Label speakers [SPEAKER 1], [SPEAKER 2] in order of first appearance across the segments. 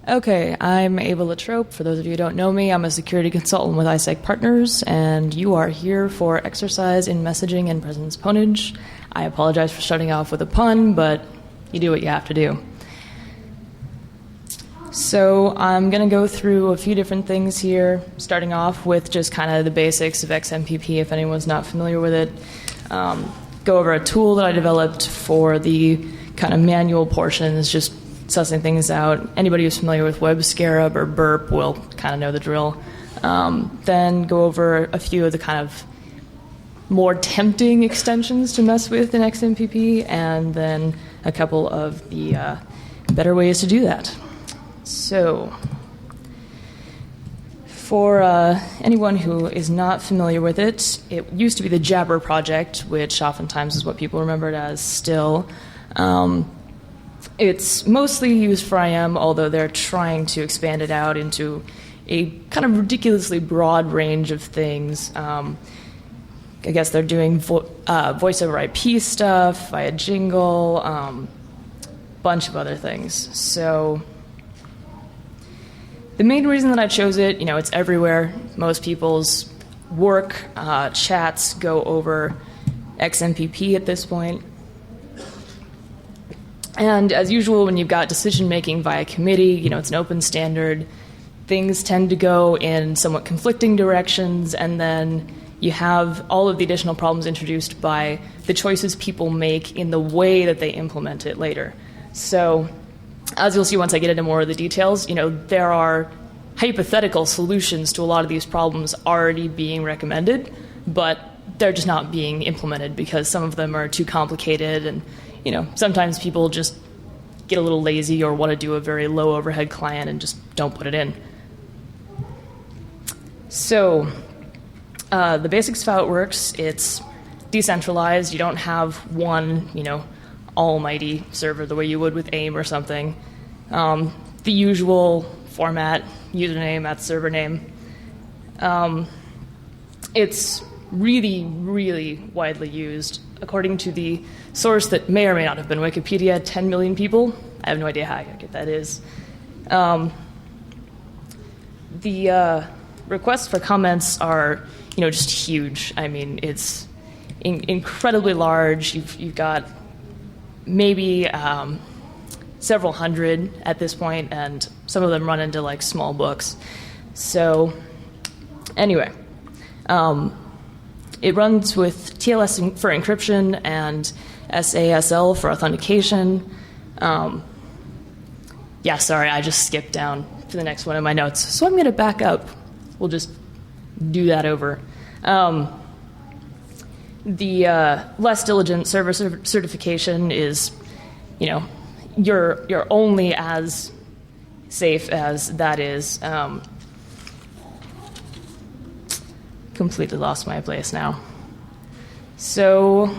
[SPEAKER 1] Okay, I'm Ava Latrope. For those of you who don't know me, I'm a security consultant with iSec Partners, and you are here for eXercise in Messaging and Presence Pwnage. I apologize for starting off with a pun, but you do what you have to do. So I'm going to go through a few different things here, starting off with just kind of the basics of XMPP, if anyone's not familiar with it. Go over a tool that I developed for the kind of manual portions, just sussing things out. Anybody who's familiar with Web Scarab or Burp will kind of know the drill. Then go over a few of the kind of more tempting extensions to mess with in XMPP, and then a couple of the better ways to do that. So, for anyone who is not familiar with it, it used to be the Jabber project, which oftentimes is what people remember it as still. It's mostly used for IM, although they're trying to expand it out into a kind of ridiculously broad range of things. I guess they're doing voice over IP stuff via Jingle, bunch of other things. So the main reason that I chose it, it's everywhere. Most people's work chats go over XMPP at this point. And as usual, when you've got decision-making via committee, it's an open standard. Things tend to go in somewhat conflicting directions, and then you have all of the additional problems introduced by the choices people make in the way that they implement it later. So, as you'll see once I get into more of the details, there are hypothetical solutions to a lot of these problems already being recommended, but they're just not being implemented because some of them are too complicated, and sometimes people just get a little lazy or want to do a very low overhead client and just don't put it in. So the basics of how it works, it's decentralized. You don't have one, almighty server the way you would with AIM or something. The usual format, username at server name. It's really, really widely used. According to the source that may or may not have been Wikipedia, 10 million people. I have no idea how accurate that is. The requests for comments are, just huge. I mean, it's incredibly large. You've got maybe several hundred at this point, and some of them run into like small books. So, anyway. It runs with TLS for encryption and SASL for authentication. Sorry, I just skipped down to the next one in my notes. So I'm going to back up. We'll just do that over. The less diligent server certification is, you're only as safe as that is. Completely lost my place now. So,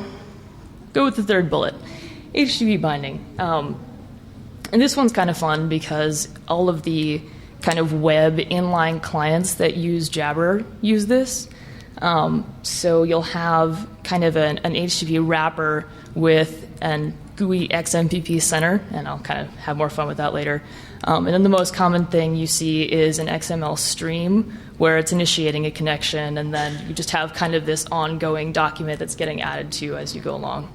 [SPEAKER 1] go with the third bullet, HTTP binding. And this one's kind of fun because all of the kind of web inline clients that use Jabber use this. So you'll have kind of an HTTP wrapper with an GUI XMPP center, and I'll kind of have more fun with that later. And then the most common thing you see is an XML stream where it's initiating a connection, and then you just have kind of this ongoing document that's getting added to as you go along.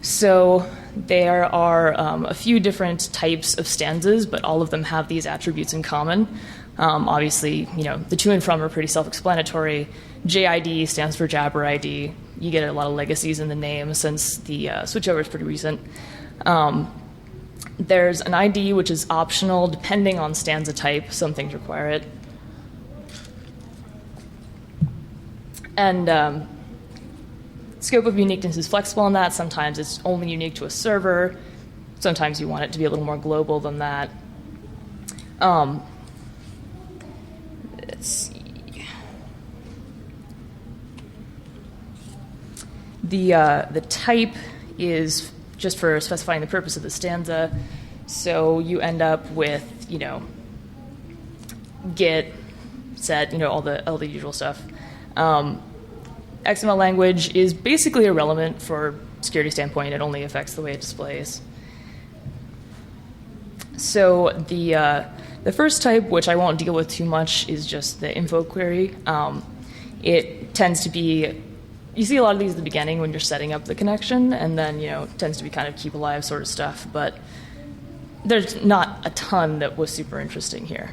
[SPEAKER 1] So there are a few different types of stanzas, but all of them have these attributes in common. Obviously, the to and from are pretty self-explanatory. JID stands for Jabber ID. You get a lot of legacies in the name since the switchover is pretty recent. There's an ID which is optional depending on stanza type. Some things require it. And scope of uniqueness is flexible in that. Sometimes it's only unique to a server. Sometimes you want it to be a little more global than that. Let's see. The type is just for specifying the purpose of the stanza. So you end up with, get, set, all the usual stuff. XML language is basically irrelevant for security standpoint. It only affects the way it displays. So the first type, which I won't deal with too much, is just the info query. It tends to be, you see a lot of these at the beginning when you're setting up the connection, and then, tends to be kind of keep alive sort of stuff, but there's not a ton that was super interesting here.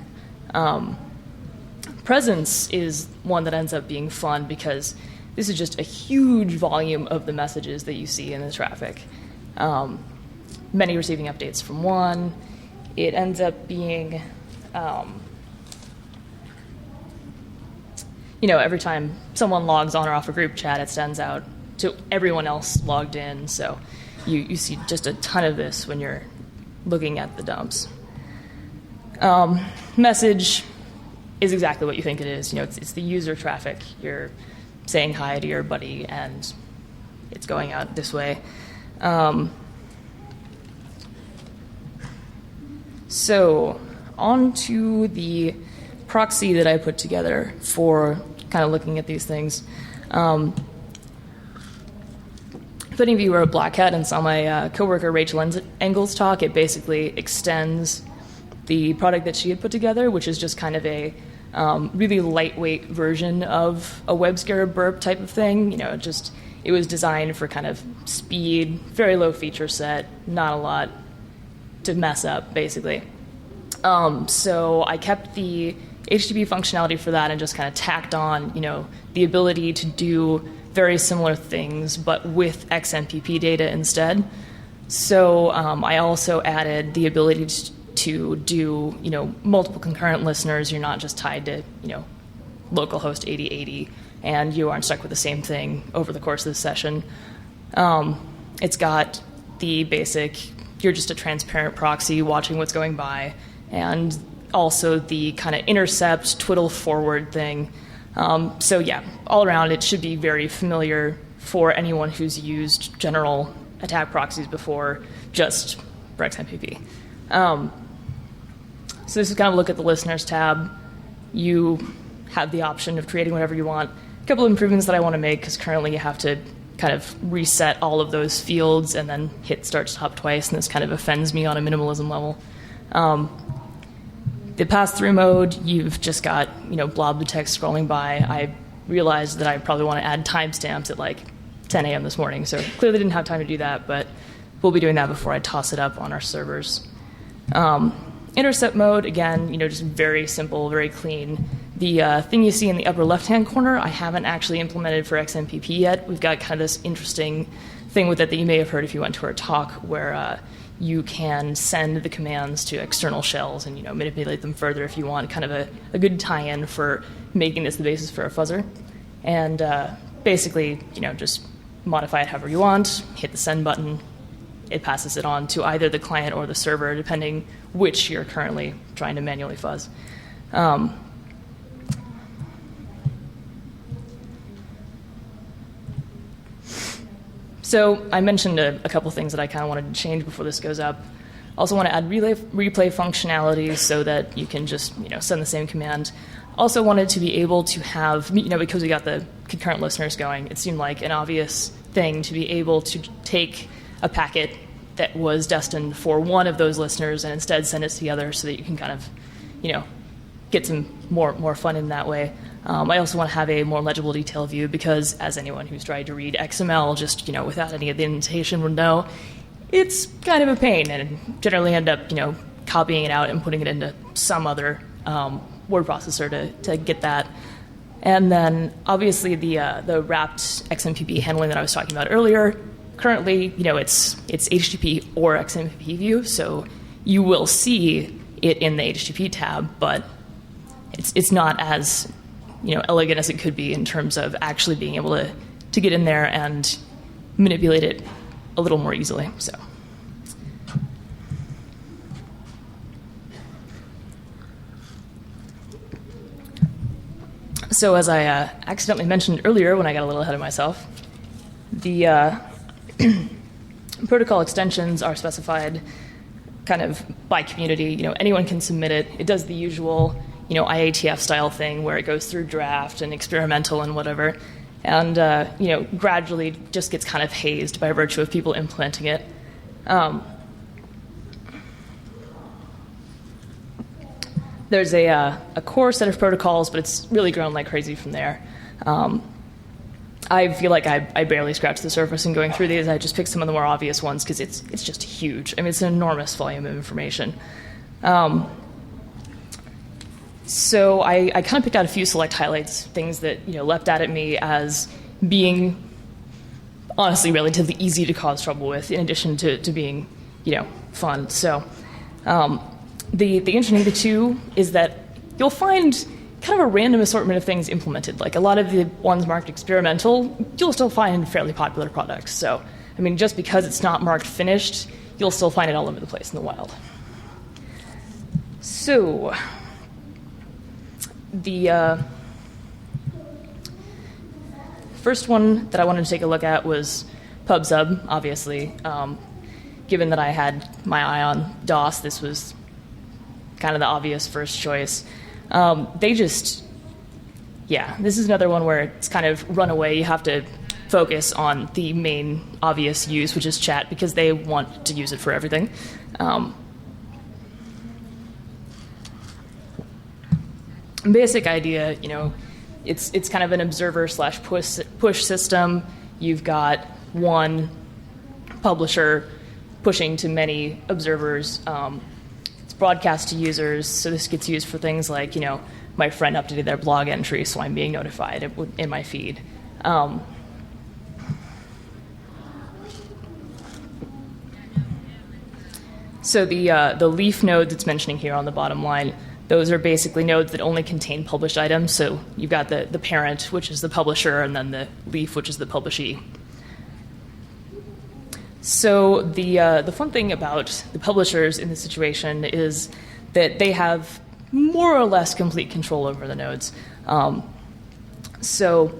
[SPEAKER 1] Presence is one that ends up being fun because this is just a huge volume of the messages that you see in the traffic. Many receiving updates from one. It ends up being, every time someone logs on or off a group chat, it sends out to everyone else logged in. So you see just a ton of this when you're looking at the dumps. Message is exactly what you think it is. It's the user traffic. You're saying hi to your buddy, and it's going out this way. So on to the proxy that I put together for kind of looking at these things. If any of you were at Black Hat and saw my coworker Rachel Engel's talk, it basically extends the product that she had put together, which is just kind of a really lightweight version of a web scare burp type of thing. It was designed for kind of speed, very low feature set, not a lot to mess up, basically. So I kept the HTTP functionality for that and just kind of tacked on, the ability to do very similar things, but with XMPP data instead. So I also added the ability to do, multiple concurrent listeners. You're not just tied to, localhost 8080, and you aren't stuck with the same thing over the course of the session. It's got the basic, you're just a transparent proxy watching what's going by, and also the kind of intercept, twiddle forward thing. So yeah, all around it should be very familiar for anyone who's used general attack proxies before, just for XMPP. So this is kind of a look at the listeners tab. You have the option of creating whatever you want. A couple of improvements that I want to make, because currently you have to kind of reset all of those fields and then hit start stop twice, and this kind of offends me on a minimalism level. The pass-through mode, you've just got, blob the text scrolling by. I realized that I probably want to add timestamps at like 10 a.m. this morning, so clearly didn't have time to do that, but we'll be doing that before I toss it up on our servers. Intercept mode, again, just very simple, very clean. The thing you see in the upper left-hand corner, I haven't actually implemented for XMPP yet. We've got kind of this interesting thing with it that you may have heard if you went to our talk, where you can send the commands to external shells and manipulate them further if you want, kind of a good tie-in for making this the basis for a fuzzer. And basically, just modify it however you want, hit the send button, it passes it on to either the client or the server, depending which you're currently trying to manually fuzz. So I mentioned a couple things that I kind of wanted to change before this goes up. Also want to add replay functionality so that you can just send the same command. Also wanted to be able to have, because we got the concurrent listeners going, it seemed like an obvious thing to be able to take a packet that was destined for one of those listeners and instead send it to the other, so that you can kind of, get some more fun in that way. I also want to have a more legible detail view, because as anyone who's tried to read XML just without any of the indentation would know, it's kind of a pain, and generally end up copying it out and putting it into some other word processor to get that. And then obviously the wrapped XMPP handling that I was talking about earlier. Currently, it's HTTP or XMPP view, so you will see it in the HTTP tab, but it's not as elegant as it could be in terms of actually being able to get in there and manipulate it a little more easily. So as I accidentally mentioned earlier when I got a little ahead of myself, the protocol extensions are specified kind of by community. Anyone can submit it. It does the usual IATF style thing where it goes through draft and experimental and whatever, and gradually just gets kind of hazed by virtue of people implementing it. There's a core set of protocols, but it's really grown like crazy from there. I feel like I barely scratched the surface in going through these. I just picked some of the more obvious ones because it's just huge. I mean, it's an enormous volume of information. So I kind of picked out a few select highlights, things that leapt out at me as being honestly relatively easy to cause trouble with, in addition to being fun. So the interesting thing too is that you'll find kind of a random assortment of things implemented. Like a lot of the ones marked experimental, you'll still find fairly popular products. So, I mean, just because it's not marked finished, you'll still find it all over the place in the wild. So, the first one that I wanted to take a look at was PubSub, obviously. Given that I had my eye on DOS, this was kind of the obvious first choice. This is another one where it's kind of run away. You have to focus on the main obvious use, which is chat, because they want to use it for everything. Basic idea, it's kind of an observer/push system. You've got one publisher pushing to many observers. It's broadcast to users, so this gets used for things like, my friend updated their blog entry, so I'm being notified in my feed. So the leaf nodes it's mentioning here on the bottom line, those are basically nodes that only contain published items. So you've got the parent, which is the publisher, and then the leaf, which is the publishee. So the fun thing about the publishers in this situation is that they have more or less complete control over the nodes. So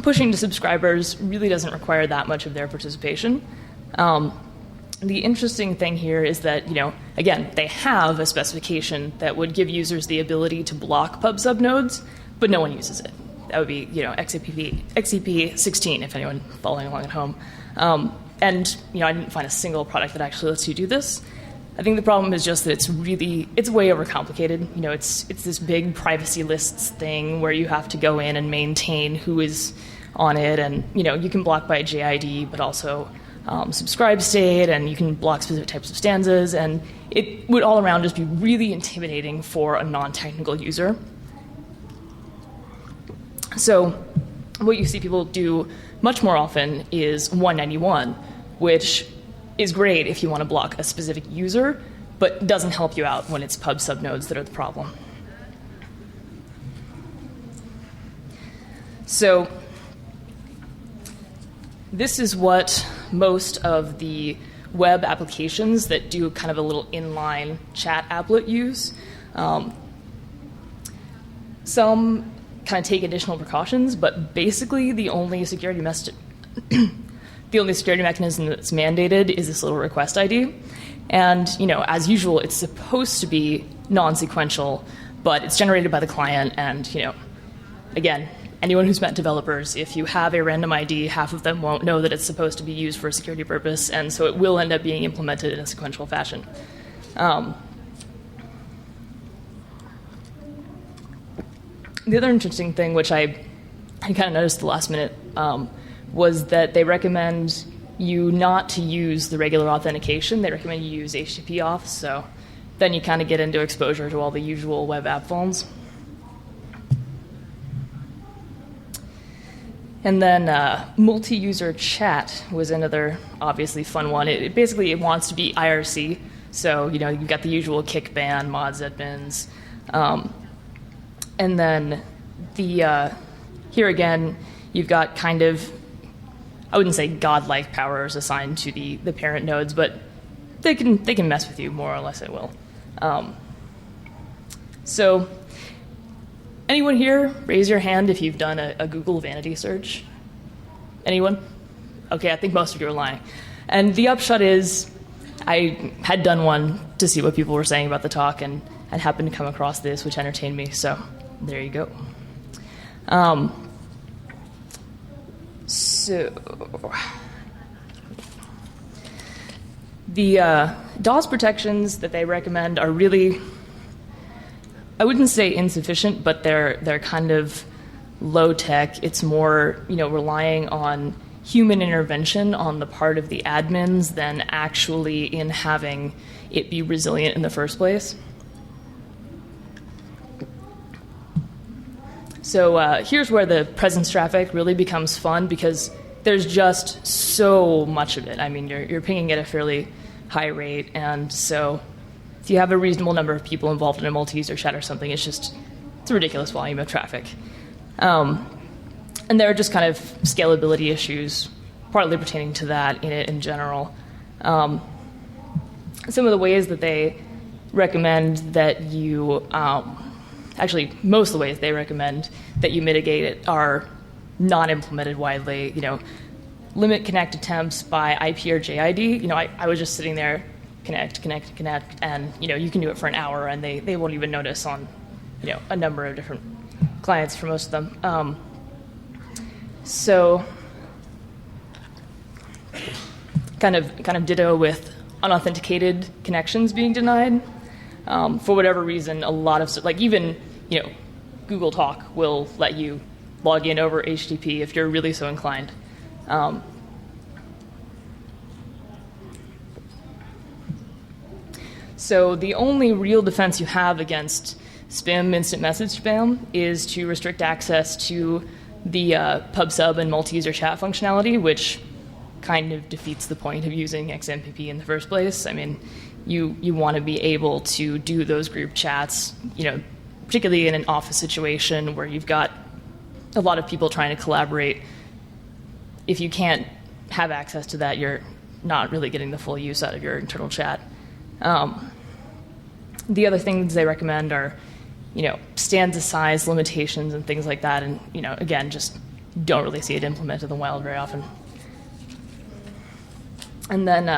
[SPEAKER 1] pushing to subscribers really doesn't require that much of their participation. The interesting thing here is that, again, they have a specification that would give users the ability to block PubSub nodes, but no one uses it. That would be, XCP 16, if anyone following along at home. And I didn't find a single product that actually lets you do this. I think the problem is just that it's way overcomplicated. It's this big privacy lists thing where you have to go in and maintain who is on it, and you can block by JID, but also subscribe state, and you can block specific types of stanzas, and it would all around just be really intimidating for a non-technical user. So what you see people do much more often is 191, which is great if you want to block a specific user, but doesn't help you out when it's PubSub nodes that are the problem. So this is what most of the web applications that do kind of a little inline chat applet use. Some kind of take additional precautions, but basically the only security mechanism that's mandated is this little request ID. And, as usual, it's supposed to be non-sequential, but it's generated by the client. And, again, anyone who's met developers, if you have a random ID, half of them won't know that it's supposed to be used for a security purpose, and so it will end up being implemented in a sequential fashion. The other interesting thing, which I kind of noticed at the last minute, was that they recommend you not to use the regular authentication. They recommend you use HTTP auth, so then you kind of get into exposure to all the usual web app phones. And then multi-user chat was another obviously fun one. It basically wants to be IRC, so you've got the usual kick ban, mods, admins. And then here again, you've got kind of, I wouldn't say godlike powers assigned to the parent nodes, but they can mess with you more or less at will. So anyone here, raise your hand if you've done a Google vanity search? Anyone? Okay, I think most of you are lying. And the upshot is, I had done one to see what people were saying about the talk, and I happened to come across this, which entertained me, so there you go. So the DOS protections that they recommend are really, I wouldn't say insufficient, but they're kind of low tech. It's more, relying on human intervention on the part of the admins than actually in having it be resilient in the first place. So here's where the presence traffic really becomes fun, because there's just so much of it. I mean, you're pinging at a fairly high rate, and so if you have a reasonable number of people involved in a multi-user chat or something, it's a ridiculous volume of traffic. And there are just kind of scalability issues, partly pertaining to that in general. Some of the ways that they recommend that you, actually most of the ways they recommend that you mitigate it are not implemented widely. Limit connect attempts by IP or JID. I was just sitting there, connect, and you can do it for an hour, and they won't even notice on a number of different clients for most of them. So kind of ditto with unauthenticated connections being denied. For whatever reason, a lot of even Google Talk will let you log in over HTTP if you're really so inclined. So the only real defense you have against spam, instant message spam, is to restrict access to the pub sub and multi-user chat functionality, which kind of defeats the point of using XMPP in the first place. I mean, you want to be able to do those group chats, particularly in an office situation where you've got a lot of people trying to collaborate. If you can't have access to that, you're not really getting the full use out of your internal chat. The other things they recommend are, stanza size limitations and things like that. And, again, just don't really see it implemented in the wild very often. And then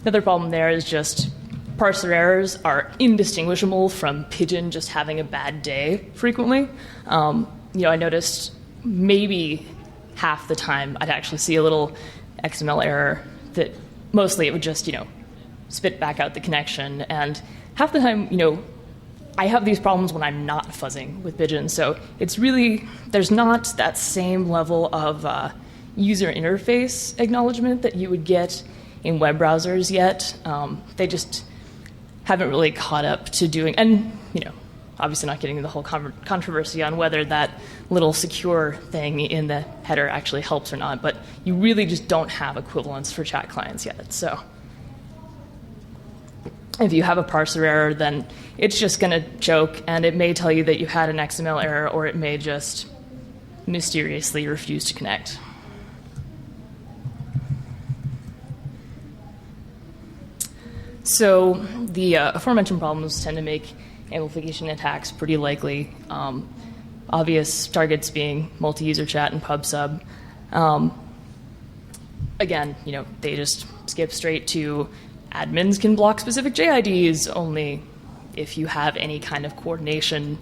[SPEAKER 1] another problem there is just parser errors are indistinguishable from Pigeon just having a bad day frequently. I noticed maybe half the time I'd actually see a little XML error that mostly it would just, spit back out the connection. And half the time, I have these problems when I'm not fuzzing with Pigeon. So it's really, there's not that same level of user interface acknowledgement that you would get in web browsers yet. They just haven't really caught up to doing, and obviously not getting into the whole controversy on whether that little secure thing in the header actually helps or not, but you really just don't have equivalents for chat clients yet. So if you have a parser error, then it's just going to choke, and it may tell you that you had an XML error, or it may just mysteriously refuse to connect. So the aforementioned problems tend to make amplification attacks pretty likely. Obvious targets being multi-user chat and pub sub. Again, they just skip straight to admins can block specific JIDs only if you have any kind of coordination.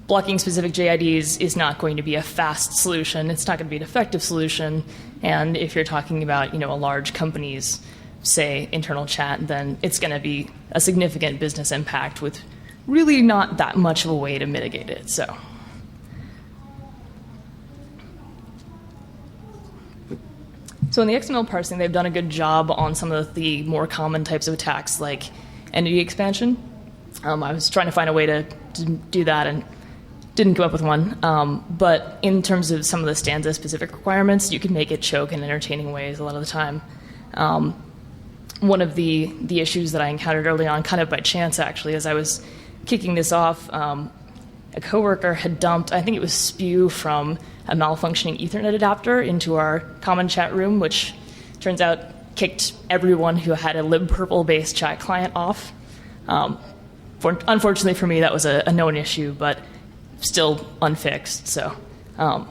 [SPEAKER 1] Blocking specific JIDs is not going to be a fast solution. It's not going to be an effective solution. And if you're talking about, a large company's, say, internal chat, then it's going to be a significant business impact with really not that much of a way to mitigate it. So in the XML parsing, they've done a good job on some of the more common types of attacks, like entity expansion. I was trying to find a way to do that and didn't come up with one. But in terms of some of the stanza-specific requirements, you can make it choke in entertaining ways a lot of the time. One of the issues that I encountered early on, kind of by chance actually, as I was kicking this off, a coworker had dumped, I think it was spew from a malfunctioning Ethernet adapter into our common chat room, which turns out kicked everyone who had a libpurple-based chat client off. Unfortunately for me, that was a known issue, but still unfixed. So a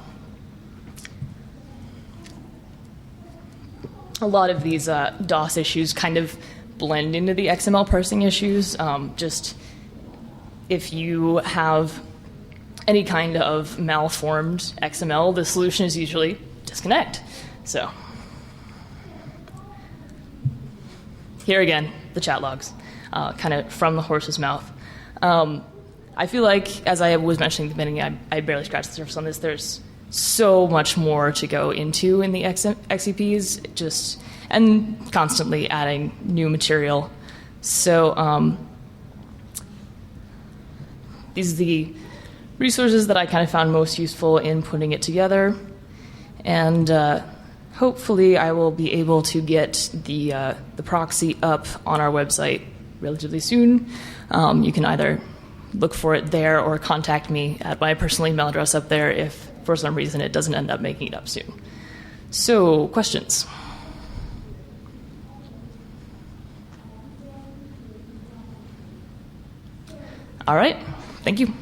[SPEAKER 1] lot of these DOS issues kind of blend into the XML parsing issues. Just if you have any kind of malformed XML, the solution is usually disconnect. So here again, the chat logs, kind of from the horse's mouth. I feel like, as I was mentioning at the beginning, I barely scratched the surface on this. There's so much more to go into in the XCPs, and constantly adding new material. So these are the resources that I kind of found most useful in putting it together. And hopefully I will be able to get the proxy up on our website relatively soon. You can either look for it there or contact me at my personal email address up there if for some reason it doesn't end up making it up soon. So, questions? All right, thank you.